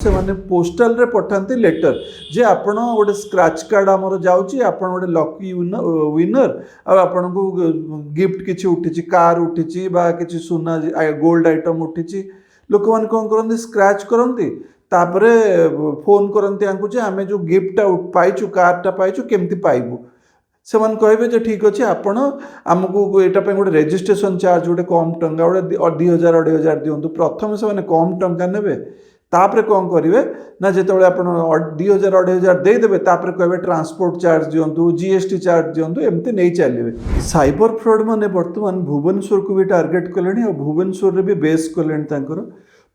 से माने पोस्टल रे पठाते लेटर जे आपण गोटे स्क्रैच कार्ड आमर जाऊँगी आपण गोटे लकी विनर आपण को गिफ्ट किसी उठी कार उठी कि सुना गोल्ड आइटम उठी लोक मैंने कौन करते स्क्रैच करती तापरे फोन करती जे आम जो गिफ्टा पाइचु कारटा पाइचु केमती पाइबू से कहे ठीक अच्छे आपण आमको यहाँ गोटे रेजिस्ट्रेशन चार्ज गोटे कम टंका गोटे 2000 2500 दिंतु प्रथम से कम टंका ने तापरे कौन करेंगे ना जो आप 2000 2500 देदेवे तापरे कहे ट्रांसपोर्ट चार्ज दिंतु जीएसटी चार्ज दिंतु एमती नहीं चलिए साइबर फ्रॉड माने बर्तमान भुवनेश्वर को भी टार्गेट कले और भुवनेश्वर रे भी बेस कले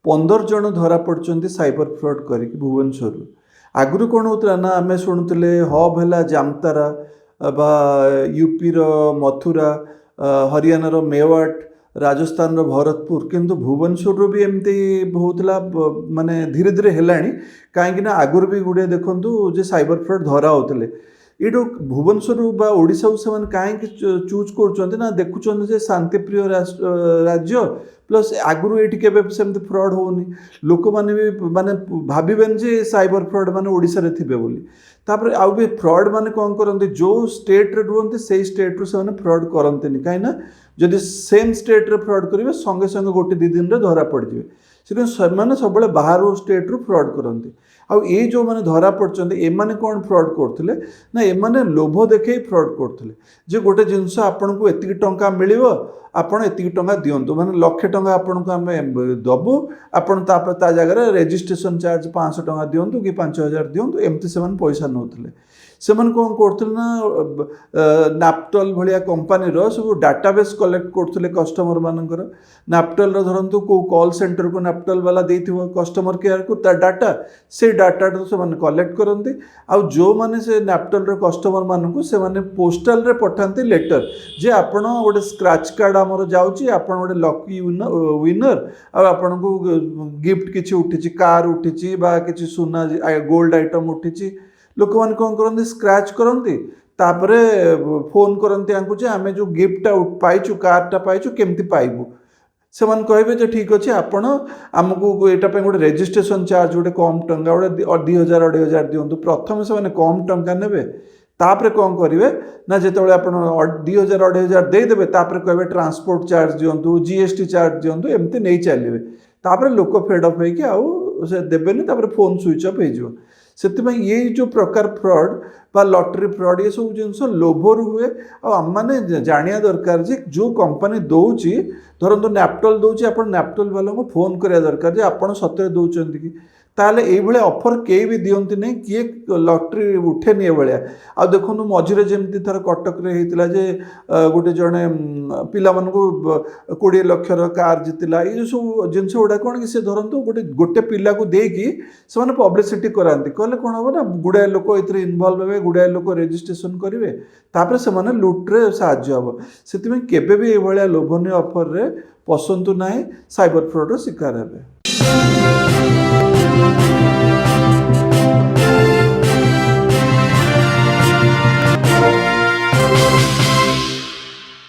15 जन धरा पड़ते साइबर फ्रॉड करके भुवनेश्वर आगु कौन होता ना आम शुणुले हब है जामतारा बा यूपी रो मथुरा हरियाणा मेवाट राजस्थान रो भरतपुर किंतु भुवनेश्वर भी एमती होता माने धीरे धीरे है कहीं आगुरी भी गुड़े देखु जे साइबर फ्रॉड धरा होते ये भुवनेश्वर बा ओडिशा से कहीं चूज कर देखुं जे शांतिप्रिय राज्य प्लस आगुरी ये केमती फ्रॉड होनी लोक मैंने भी माने भावेन जे साइबर फ्रॉड माने ओडिशा रे थिबे बोली तापर आउ भी फ्रॉड माने कौन करते जो स्टेट रे रुहते से स्टेट रू से फ्रॉड करते कहीं जदि सेम स्टेट रे फ्रॉड करेंगे संगे संगे गोटे 2 दिन रे धरा पड़ जाए से सब बाहर स्टेट रू फ्रॉड करते आउ ये जो मैंने धरा पड़ते एमाने कौन फ्रॉड करते ना एमाने लोभ देखे फ्रॉड करते जे गोटे जिनस आपन को एतिक टंका मिलिबो आपन एतिक टंका दियंतु माने लाख टंका आपन को आम दबु आपन ता जगह रेजिस्ट्रेशन चार्ज 500 टंका दियंतु कि 5000 दियंतु एमती से पैसा नौते से कौन करते ना नापटल भाया कंपानी सब डाटाबेस कलेक्ट करते कस्टमर मानकर नापटल धरतु को कॉल सेंटर को नापटल वाला देथिबो कस्टमर केयर को डाटा से डाटा से कलेक्ट करते आउ जो मैंने से नापटल कस्टमर मानक से पोस्टल रे पठाते लेटर जे आपण गोटे स्क्रैच कार्ड आमर जाऊँगी आपण गोटे लकी विनर आपण को गिफ्ट किसी उठी कार उठी कि सुना गोल्ड आइटम उठी लोक मैंने कौन करते स्क्रैच करती तापरे फोन करती जे आम जो गिफ्टा पाइचु कारटा पाइचु केमती पाइबू से कहे ठीक अच्छे आपण आमको यहाँ गोटे रेजिस्ट्रेशन चार्ज गोटे कम टंका गोटे 2000 2500 दिंतु प्रथम से कम टंका ने तापरे कौन करेंगे ना जो आप 2000 2500 देदेवे तापरे कहे ट्रांसपोर्ट चार्ज दिंतु जीएसटी चार्ज दिंतु एमती नहीं चलिए तापरे लोक फेडअप होके देवेनि तापरे फोन स्विच ऑफ हो से ये जो प्रकार फ्रॉड बा लॉटरी फ्रॉड ये सब जिनस लोभर हुए आम मैंने जानिया दरकार जे जो कंपनी दौची धरतु नैपटल दौची आप नैपटल वाला को फोन करा दरकार जे आपड़ सतरे दौरान कि ताले ये ऑफर कई भी दिखती नहीं किए लॉटरी उठेनी भाया आ देखो मझे जमी थर कटक होता जे गोटे जड़े पिला 20 लाख कार जीतला ये सब जिनस गुड़ा कौन कि धरतु गोटे पिला को देकी से पब्लिसिटी कराती कहले कौन हम ना गुड़ाए लोक ये इनवल्व हे गुड़ाए लोक रेजिस्ट्रेशन करेंगे तापर से लुट्रे साहाय्य हम से केबे भी ये लोभनीय ऑफर रे पसंद ना साइबर फ्रॉड शिकार हे।